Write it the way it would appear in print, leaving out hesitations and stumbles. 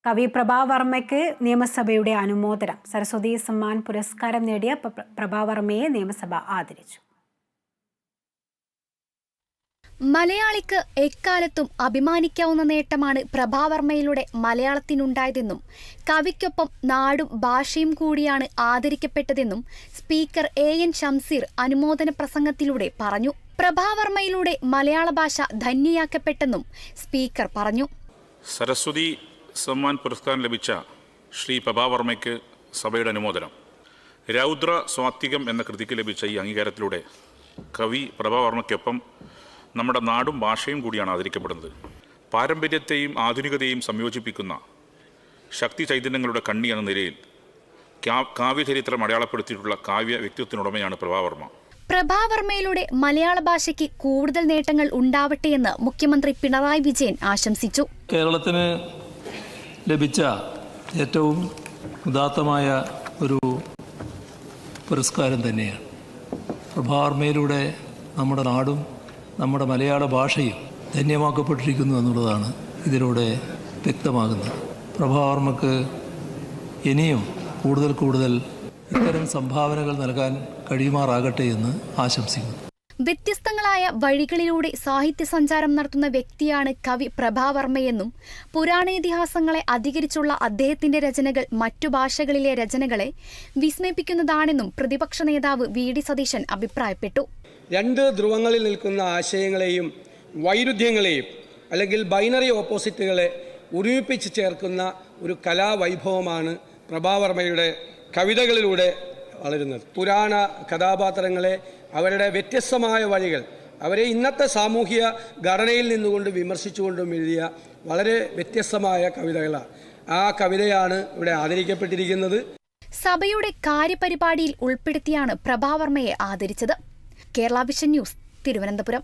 കവി പ്രഭാവർമ്മയ്ക്ക് നിയമസഭയുടെ അനുമോദനം. സരസ്വതി സമ്മാൻ പുരസ്കാരം നേടിയ പ്രഭാവർമ്മയെ നിയമസഭ ആദരിച്ചു. മലയാളിക്ക് എക്കാലത്തും അഭിമാനിക്കാവുന്ന നേട്ടമാണ് പ്രഭാവർമ്മയിലൂടെ മലയാളത്തിനുണ്ടായതെന്നും കവിക്കൊപ്പം നാടും ഭാഷയും കൂടിയാണ് ആദരിക്കപ്പെട്ടതെന്നും സ്പീക്കർ AN ഷംസീർ അനുമോദന പ്രസംഗത്തിലൂടെ പറഞ്ഞു. പ്രഭാവർമ്മയിലൂടെ മലയാള ഭാഷ ധന്യയാക്കപ്പെട്ടെന്നും സ്പീക്കർ പറഞ്ഞു. സരസ്വതി സമ്മാൻ പുരസ്കാരം ലഭിച്ച ശ്രീ പ്രഭാവർമ്മയ്ക്ക് സഭയുടെ അനുമോദനം. രൗദ്ര സ്വാത്വികം എന്ന കൃതിക്ക് ലഭിച്ച ഈ അംഗീകാരത്തിലൂടെ കവി പ്രഭാവർമ്മയ്ക്കൊപ്പം നമ്മുടെ നാടും ഭാഷയും കൂടിയാണ് ആദരിക്കപ്പെടുന്നത്. പാരമ്പര്യത്തെയും ആധുനികതയെയും സംയോജിപ്പിക്കുന്ന ശക്തി ചൈതന്യങ്ങളുടെ കണ്ണി എന്ന നിലയിൽ കാവ്യചരിത്രം അടയാളപ്പെടുത്തിയിട്ടുള്ള കാവ്യ വ്യക്തിത്വത്തിനുടമയാണ് പ്രഭാവർമ്മ. പ്രഭാവർമ്മയിലൂടെ മലയാള ഭാഷയ്ക്ക് കൂടുതൽ നേട്ടങ്ങൾ ഉണ്ടാവട്ടെയെന്ന് മുഖ്യമന്ത്രി പിണറായി വിജയൻ ആശംസിച്ചു. കേരളത്തിന് ലഭിച്ച ഏറ്റവും ഉദാത്തമായ ഒരു പുരസ്കാരം തന്നെയാണ്. പ്രഭാവർമ്മയിലൂടെ നമ്മുടെ നാടും നമ്മുടെ മലയാള ഭാഷയും ധന്യമാക്കപ്പെട്ടിരിക്കുന്നു എന്നുള്ളതാണ് ഇതിലൂടെ വ്യക്തമാകുന്നത്. പ്രഭാവർമ്മക്ക് ഇനിയും കൂടുതൽ ഇത്തരം സംഭാവനകൾ നൽകാൻ കഴിയുമാറാകട്ടെ എന്ന് ആശംസിക്കുന്നു. വ്യത്യസ്തങ്ങളായ വഴികളിലൂടെ സാഹിത്യ സഞ്ചാരം നടത്തുന്ന വ്യക്തിയാണ് കവി പ്രഭാവർമ്മയെന്നും പുരാണേതിഹാസങ്ങളെ അധികരിച്ചുള്ള അദ്ദേഹത്തിന്റെ രചനകൾ മറ്റു ഭാഷകളിലെ രചനകളെ വിസ്മയിപ്പിക്കുന്നതാണെന്നും പ്രതിപക്ഷ നേതാവ് VD സതീശൻ അഭിപ്രായപ്പെട്ടു. രണ്ട് ധ്രുവങ്ങളിൽ നിൽക്കുന്ന ആശയങ്ങളെയും വൈരുദ്ധ്യങ്ങളെയും അല്ലെങ്കിൽ ബൈനറി ഓപ്പോസിറ്റുകളെ ഒരുമിപ്പിച്ച് ചേർക്കുന്ന ഒരു കലാവൈഭവമാണ് പ്രഭാവർമ്മയുടെ കവിതകളിലൂടെ വളരുന്നത്. പുരാണ കഥാപാത്രങ്ങളെ അവരുടെ വ്യത്യസ്തമായ വഴികൾ അവരെ ഇന്നത്തെ സാമൂഹിക ഘടനയിൽ നിന്നുകൊണ്ട് വിമർശിച്ചുകൊണ്ടും എഴുതിയ വളരെ വ്യത്യസ്തമായ കവിതകളാണ്. ആ കവിതയാണ് ഇവിടെ ആദരിക്കപ്പെട്ടിരിക്കുന്നത്. സഭയുടെ കാര്യപരിപാടിയിൽ ഉൾപ്പെടുത്തിയാണ് പ്രഭാവർമ്മയെ ആദരിച്ചത്. Kerala vision news, Thiruvananthapuram.